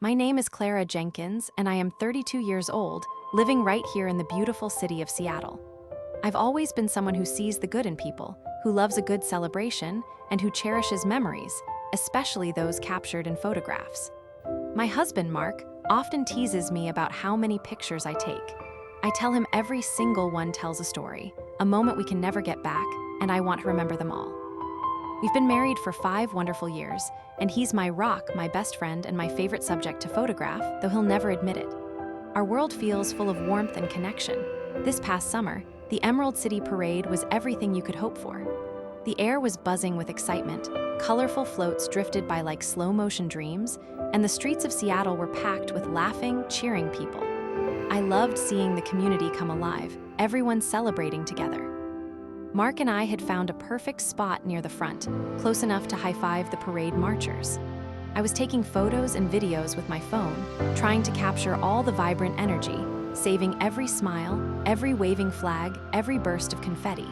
My name is Clara Jenkins, and I am 32 years old, living right here in the beautiful city of Seattle. I've always been someone who sees the good in people, who loves a good celebration, and who cherishes memories, especially those captured in photographs. My husband, Mark, often teases me about how many pictures I take. I tell him every single one tells a story, a moment we can never get back, and I want to remember them all. We've been married for 5 wonderful years, and he's my rock, my best friend, and my favorite subject to photograph, though he'll never admit it. Our world feels full of warmth and connection. This past summer, the Emerald City Parade was everything you could hope for. The air was buzzing with excitement, colorful floats drifted by like slow-motion dreams, and the streets of Seattle were packed with laughing, cheering people. I loved seeing the community come alive, everyone celebrating together. Mark and I had found a perfect spot near the front, close enough to high-five the parade marchers. I was taking photos and videos with my phone, trying to capture all the vibrant energy, saving every smile, every waving flag, every burst of confetti.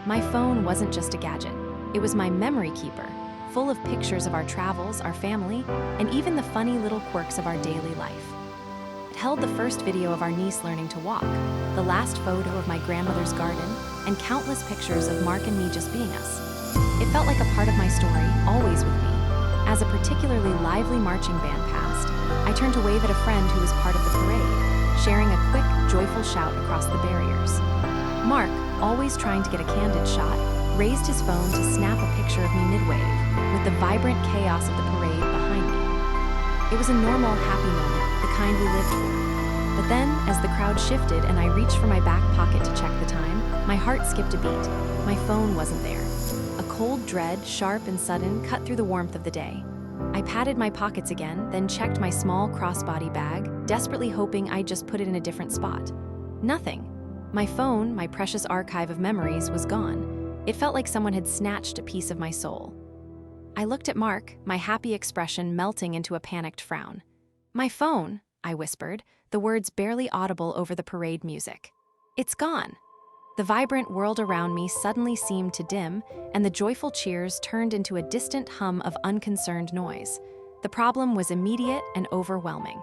My phone wasn't just a gadget. It was my memory keeper, full of pictures of our travels, our family, and even the funny little quirks of our daily life. It held the first video of our niece learning to walk, the last photo of my grandmother's garden, and countless pictures of Mark and me just being us. It felt like a part of my story, always with me. As a particularly lively marching band passed, I turned to wave at a friend who was part of the parade, sharing a quick, joyful shout across the barriers. Mark, always trying to get a candid shot, raised his phone to snap a picture of me mid-wave, with the vibrant chaos of the parade behind me. It was a normal, happy moment, the kind we lived for. But then, as the crowd shifted and I reached for my back pocket to check the time, my heart skipped a beat. My phone wasn't there. A cold dread, sharp and sudden, cut through the warmth of the day. I patted my pockets again, then checked my small crossbody bag, desperately hoping I'd just put it in a different spot. Nothing. My phone, my precious archive of memories, was gone. It felt like someone had snatched a piece of my soul. I looked at Mark, my happy expression melting into a panicked frown. "My phone," I whispered, the words barely audible over the parade music. "It's gone." The vibrant world around me suddenly seemed to dim, and the joyful cheers turned into a distant hum of unconcerned noise. The problem was immediate and overwhelming.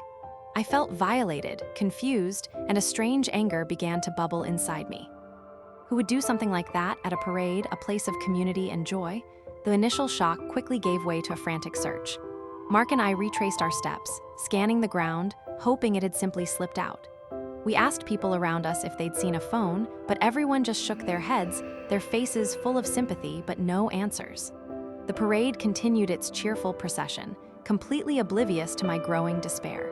I felt violated, confused, and a strange anger began to bubble inside me. Who would do something like that at a parade, a place of community and joy? The initial shock quickly gave way to a frantic search. Mark and I retraced our steps, scanning the ground, hoping it had simply slipped out. We asked people around us if they'd seen a phone, but everyone just shook their heads, their faces full of sympathy but no answers. The parade continued its cheerful procession, completely oblivious to my growing despair.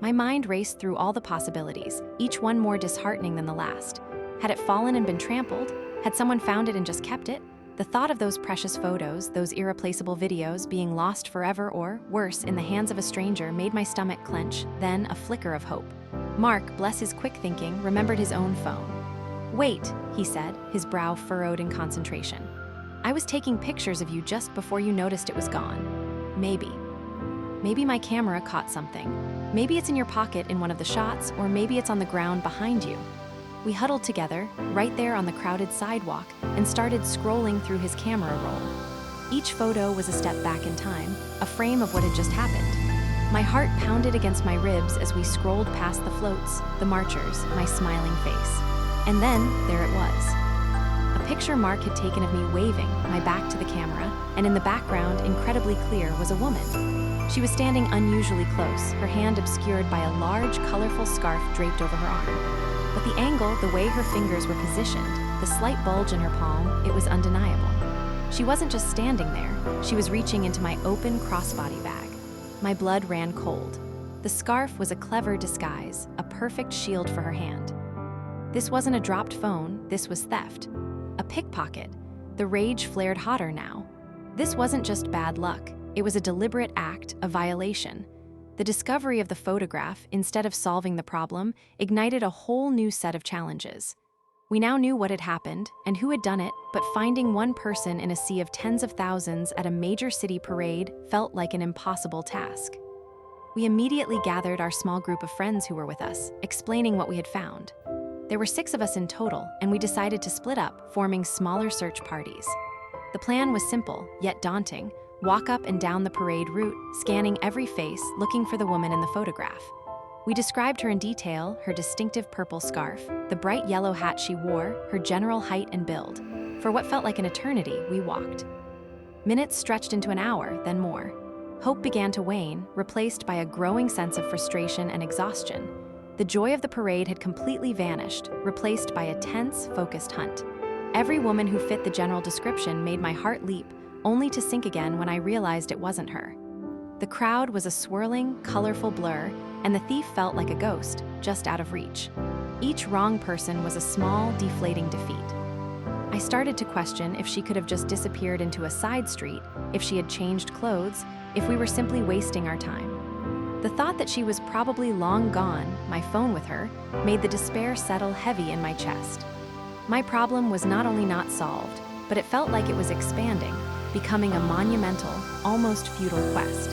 My mind raced through all the possibilities, each one more disheartening than the last. Had it fallen and been trampled? Had someone found it and just kept it? The thought of those precious photos, those irreplaceable videos, being lost forever or, worse, in the hands of a stranger made my stomach clench, then a flicker of hope. Mark, bless his quick thinking, remembered his own phone. "Wait," he said, his brow furrowed in concentration. "I was taking pictures of you just before you noticed it was gone. Maybe my camera caught something. Maybe it's in your pocket in one of the shots, or maybe it's on the ground behind you." We huddled together, right there on the crowded sidewalk, and started scrolling through his camera roll. Each photo was a step back in time, a frame of what had just happened. My heart pounded against my ribs as we scrolled past the floats, the marchers, my smiling face. And then, there it was. A picture Mark had taken of me waving, my back to the camera, and in the background, incredibly clear, was a woman. She was standing unusually close, her hand obscured by a large, colorful scarf draped over her arm. But the angle, the way her fingers were positioned, the slight bulge in her palm, it was undeniable. She wasn't just standing there, she was reaching into my open crossbody bag. My blood ran cold. The scarf was a clever disguise, a perfect shield for her hand. This wasn't a dropped phone, this was theft. A pickpocket. The rage flared hotter now. This wasn't just bad luck, it was a deliberate act, a violation. The discovery of the photograph, instead of solving the problem, ignited a whole new set of challenges. We now knew what had happened and who had done it, but finding one person in a sea of tens of thousands at a major city parade felt like an impossible task. We immediately gathered our small group of friends who were with us, explaining what we had found. There were 6 of us in total, and we decided to split up, forming smaller search parties. The plan was simple, yet daunting. walk up and down the parade route, scanning every face, looking for the woman in the photograph. We described her in detail, her distinctive purple scarf, the bright yellow hat she wore, her general height and build. For what felt like an eternity, we walked. Minutes stretched into an hour, then more. Hope began to wane, replaced by a growing sense of frustration and exhaustion. The joy of the parade had completely vanished, replaced by a tense, focused hunt. Every woman who fit the general description made my heart leap, only to sink again when I realized it wasn't her. The crowd was a swirling, colorful blur, and the thief felt like a ghost, just out of reach. Each wrong person was a small, deflating defeat. I started to question if she could have just disappeared into a side street, if she had changed clothes, if we were simply wasting our time. The thought that she was probably long gone, my phone with her, made the despair settle heavy in my chest. My problem was not only not solved, but it felt like it was expanding, becoming a monumental, almost futile quest.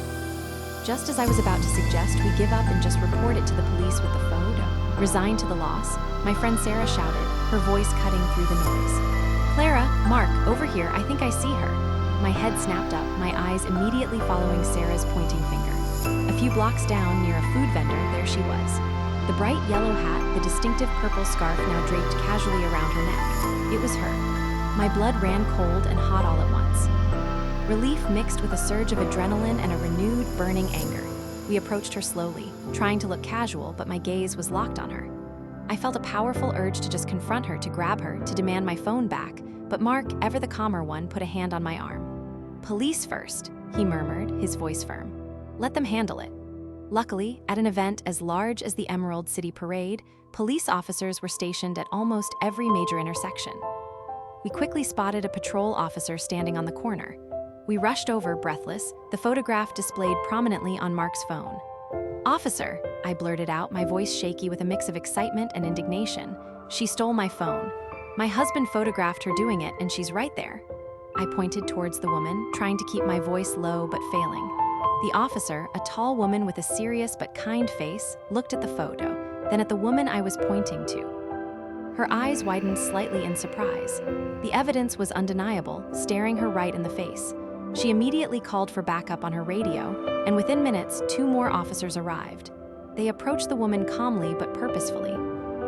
Just as I was about to suggest we give up and just report it to the police with the photo, resigned to the loss, my friend Sarah shouted, her voice cutting through the noise. "Clara, Mark, over here, I think I see her." My head snapped up, my eyes immediately following Sarah's pointing finger. A few blocks down, near a food vendor, there she was. The bright yellow hat, the distinctive purple scarf now draped casually around her neck. It was her. My blood ran cold and hot all at once. Relief mixed with a surge of adrenaline and a renewed, burning anger. We approached her slowly, trying to look casual, but my gaze was locked on her. I felt a powerful urge to just confront her, to grab her, to demand my phone back, but Mark, ever the calmer one, put a hand on my arm. "Police first," he murmured, his voice firm. "Let them handle it." Luckily, at an event as large as the Emerald City Parade, police officers were stationed at almost every major intersection. We quickly spotted a patrol officer standing on the corner. We rushed over, breathless, the photograph displayed prominently on Mark's phone. "Officer," I blurted out, my voice shaky with a mix of excitement and indignation. "She stole my phone. My husband photographed her doing it, and she's right there." I pointed towards the woman, trying to keep my voice low but failing. The officer, a tall woman with a serious but kind face, looked at the photo, then at the woman I was pointing to. Her eyes widened slightly in surprise. The evidence was undeniable, staring her right in the face. She immediately called for backup on her radio, and within minutes, 2 more officers arrived. They approached the woman calmly but purposefully.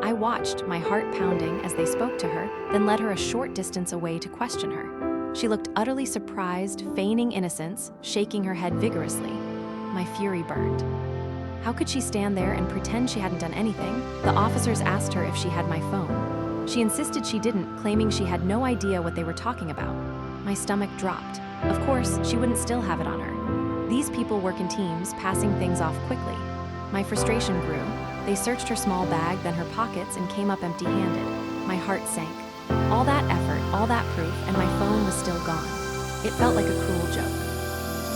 I watched, my heart pounding, as they spoke to her, then led her a short distance away to question her. She looked utterly surprised, feigning innocence, shaking her head vigorously. My fury burned. How could she stand there and pretend she hadn't done anything? The officers asked her if she had my phone. She insisted she didn't, claiming she had no idea what they were talking about. My stomach dropped. Of course, she wouldn't still have it on her. These people work in teams, passing things off quickly. My frustration grew. They searched her small bag, then her pockets, and came up empty-handed. My heart sank. All that effort, all that proof, and my phone was still gone. It felt like a cruel joke.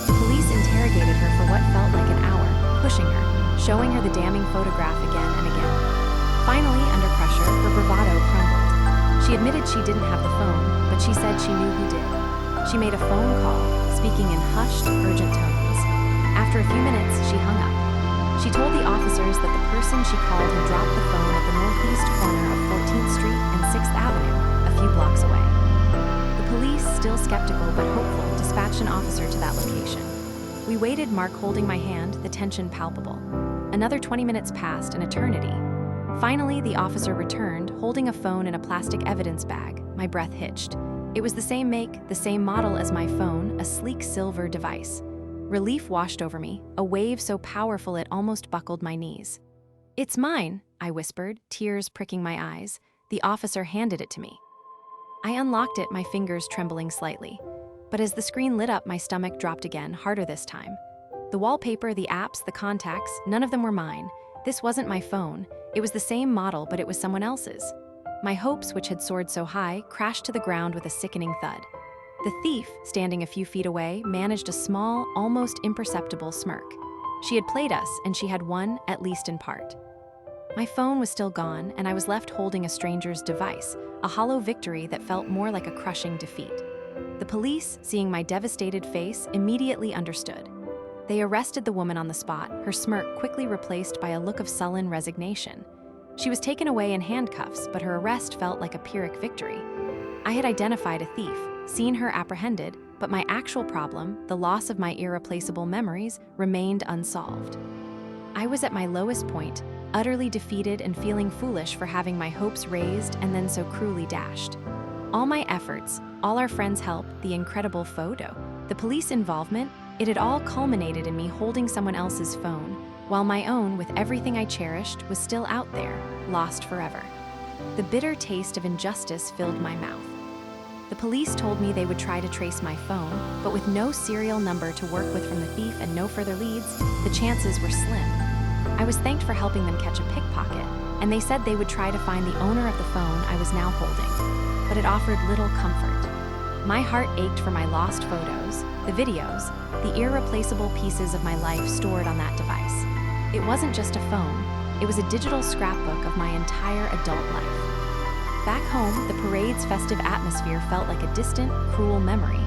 The police interrogated her for what felt like an hour, pushing her, showing her the damning photograph again and again. Finally, under pressure, her bravado crumbled. She admitted she didn't have the phone, but she said she knew who did. She made a phone call, speaking in hushed, urgent tones. After a few minutes, she hung up. She told the officers that the person she called had dropped the phone at the northeast corner of 14th Street and 6th Avenue, a few blocks away. The police, still skeptical but hopeful, dispatched an officer to that location. We waited, Mark holding my hand, the tension palpable. Another 20 minutes passed, an eternity. Finally, the officer returned, holding a phone in a plastic evidence bag. My breath hitched. It was the same make, the same model as my phone, a sleek silver device. Relief washed over me, a wave so powerful it almost buckled my knees. "It's mine," I whispered, tears pricking my eyes. The officer handed it to me. I unlocked it, my fingers trembling slightly. But as the screen lit up, my stomach dropped again, harder this time. The wallpaper, the apps, the contacts, none of them were mine. This wasn't my phone. It was the same model, but it was someone else's. My hopes, which had soared so high, crashed to the ground with a sickening thud. The thief, standing a few feet away, managed a small, almost imperceptible smirk. She had played us, and she had won, at least in part. My phone was still gone, and I was left holding a stranger's device, a hollow victory that felt more like a crushing defeat. The police, seeing my devastated face, immediately understood. They arrested the woman on the spot, her smirk quickly replaced by a look of sullen resignation. She was taken away in handcuffs, but her arrest felt like a Pyrrhic victory. I had identified a thief, seen her apprehended, but my actual problem, the loss of my irreplaceable memories, remained unsolved. I was at my lowest point, utterly defeated and feeling foolish for having my hopes raised and then so cruelly dashed. All my efforts, all our friends' help, the incredible photo, the police involvement, it had all culminated in me holding someone else's phone, while my own, with everything I cherished, was still out there, lost forever. The bitter taste of injustice filled my mouth. The police told me they would try to trace my phone, but with no serial number to work with from the thief and no further leads, the chances were slim. I was thanked for helping them catch a pickpocket, and they said they would try to find the owner of the phone I was now holding, but it offered little comfort. My heart ached for my lost photos, the videos, the irreplaceable pieces of my life stored on that device. It wasn't just a phone, it was a digital scrapbook of my entire adult life. Back home, the parade's festive atmosphere felt like a distant, cruel memory.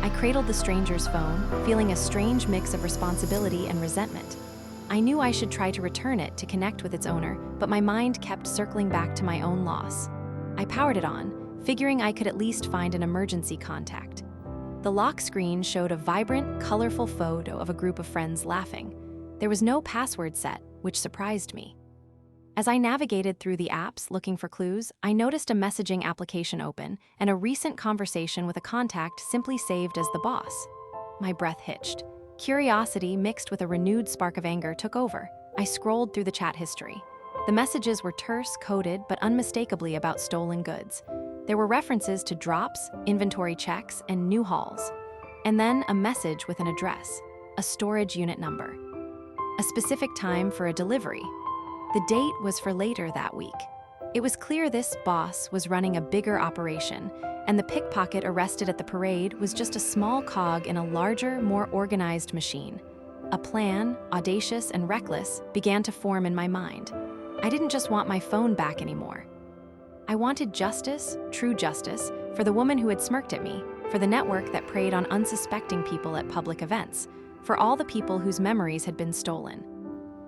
I cradled the stranger's phone, feeling a strange mix of responsibility and resentment. I knew I should try to return it to connect with its owner, but my mind kept circling back to my own loss. I powered it on, figuring I could at least find an emergency contact. The lock screen showed a vibrant, colorful photo of a group of friends laughing. There was no password set, which surprised me. As I navigated through the apps looking for clues, I noticed a messaging application open and a recent conversation with a contact simply saved as the boss. My breath hitched. Curiosity mixed with a renewed spark of anger took over. I scrolled through the chat history. The messages were terse, coded, but unmistakably about stolen goods. There were references to drops, inventory checks, and new hauls. And then a message with an address, a storage unit number, a specific time for a delivery. The date was for later that week. It was clear this boss was running a bigger operation, and the pickpocket arrested at the parade was just a small cog in a larger, more organized machine. A plan, audacious and reckless, began to form in my mind. I didn't just want my phone back anymore. I wanted justice, true justice, for the woman who had smirked at me, for the network that preyed on unsuspecting people at public events, for all the people whose memories had been stolen.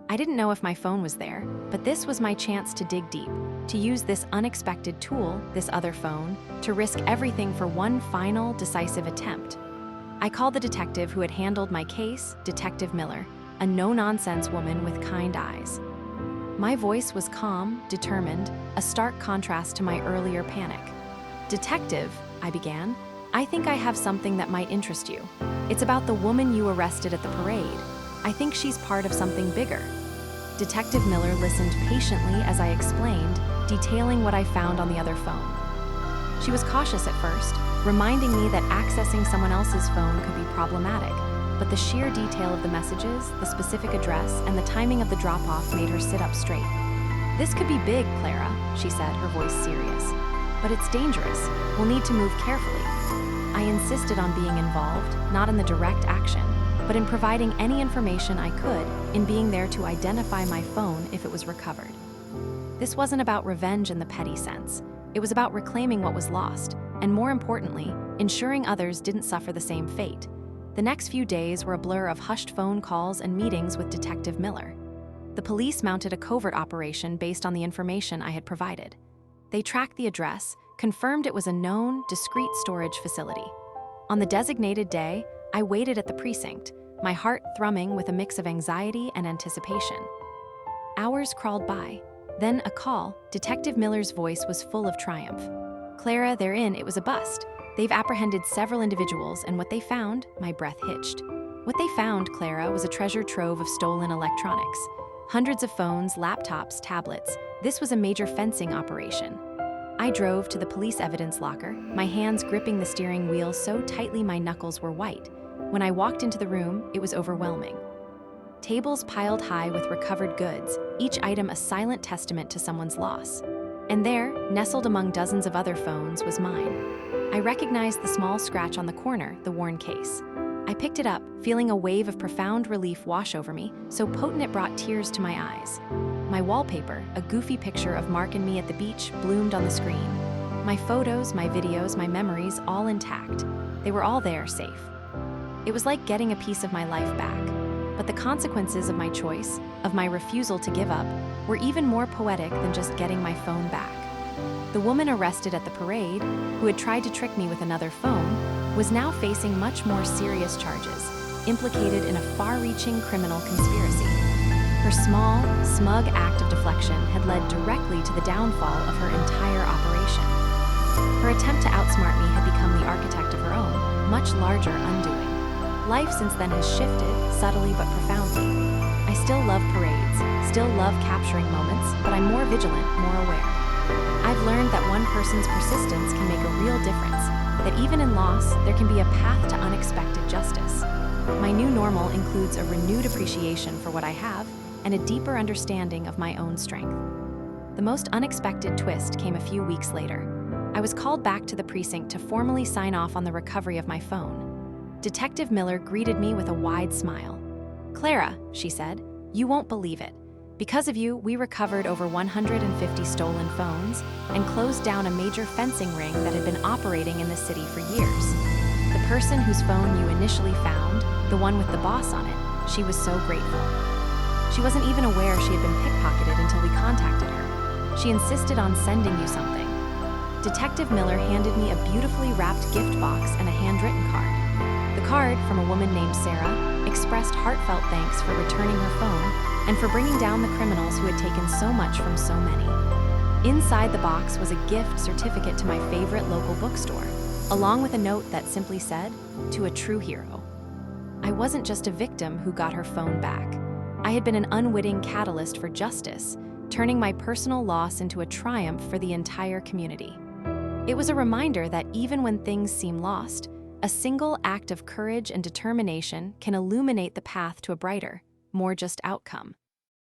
I didn't know if my phone was there, but this was my chance to dig deep, to use this unexpected tool, this other phone, to risk everything for one final, decisive attempt. I called the detective who had handled my case, Detective Miller, a no-nonsense woman with kind eyes. My voice was calm, determined, a stark contrast to my earlier panic. "Detective," I began, "I think I have something that might interest you. It's about the woman you arrested at the parade. I think she's part of something bigger." Detective Miller listened patiently as I explained, detailing what I found on the other phone. She was cautious at first, reminding me that accessing someone else's phone could be problematic, but the sheer detail of the messages, the specific address, and the timing of the drop-off made her sit up straight. "This could be big, Clara," she said, her voice serious. "But it's dangerous. We'll need to move carefully." I insisted on being involved, not in the direct action, but in providing any information I could, in being there to identify my phone if it was recovered. This wasn't about revenge in the petty sense. It was about reclaiming what was lost, and more importantly, ensuring others didn't suffer the same fate. The next few days were a blur of hushed phone calls and meetings with Detective Miller. The police mounted a covert operation based on the information I had provided. They tracked the address, confirmed it was a known, discreet storage facility. On the designated day, I waited at the precinct, my heart thrumming with a mix of anxiety and anticipation. Hours crawled by. Then a call. Detective Miller's voice was full of triumph. "Clara, they're in. It was a bust. They've apprehended several individuals, and what they found," my breath hitched. "What they found, Clara, was a treasure trove of stolen electronics. Hundreds of phones, laptops, tablets. This was a major fencing operation." I drove to the police evidence locker, my hands gripping the steering wheel so tightly my knuckles were white. When I walked into the room, it was overwhelming. Tables piled high with recovered goods, each item a silent testament to someone's loss. And there, nestled among dozens of other phones, was mine. I recognized the small scratch on the corner, the worn case. I picked it up, feeling a wave of profound relief wash over me, so potent it brought tears to my eyes. My wallpaper, a goofy picture of Mark and me at the beach, bloomed on the screen. My photos, my videos, my memories, all intact. They were all there, safe. It was like getting a piece of my life back. But the consequences of my choice, of my refusal to give up, were even more poetic than just getting my phone back. The woman arrested at the parade, who had tried to trick me with another phone, was now facing much more serious charges, implicated in a far-reaching criminal conspiracy. Her small, smug act of deflection had led directly to the downfall of her entire operation. Her attempt to outsmart me had become the architect of her own, much larger undoing. Life since then has shifted, subtly but profoundly. I still love parades, still love capturing moments, but I'm more vigilant, more aware. I've learned that one person's persistence can make a real difference, that even in loss, there can be a path to unexpected justice. My new normal includes a renewed appreciation for what I have and a deeper understanding of my own strength. The most unexpected twist came a few weeks later. I was called back to the precinct to formally sign off on the recovery of my phone. Detective Miller greeted me with a wide smile. "Clara," she said, "you won't believe it. Because of you, we recovered over 150 stolen phones and closed down a major fencing ring that had been operating in the city for years. The person whose phone you initially found, the one with the boss on it, she was so grateful. She wasn't even aware she had been pickpocketed until we contacted her. She insisted on sending you something." Detective Miller handed me a beautifully wrapped gift box and a handwritten card. The card, from a woman named Sarah, expressed heartfelt thanks for returning her phone and for bringing down the criminals who had taken so much from so many. Inside the box was a gift certificate to my favorite local bookstore, along with a note that simply said, "To a true hero." I wasn't just a victim who got her phone back. I had been an unwitting catalyst for justice, turning my personal loss into a triumph for the entire community. It was a reminder that even when things seem lost, a single act of courage and determination can illuminate the path to a brighter, more just outcome.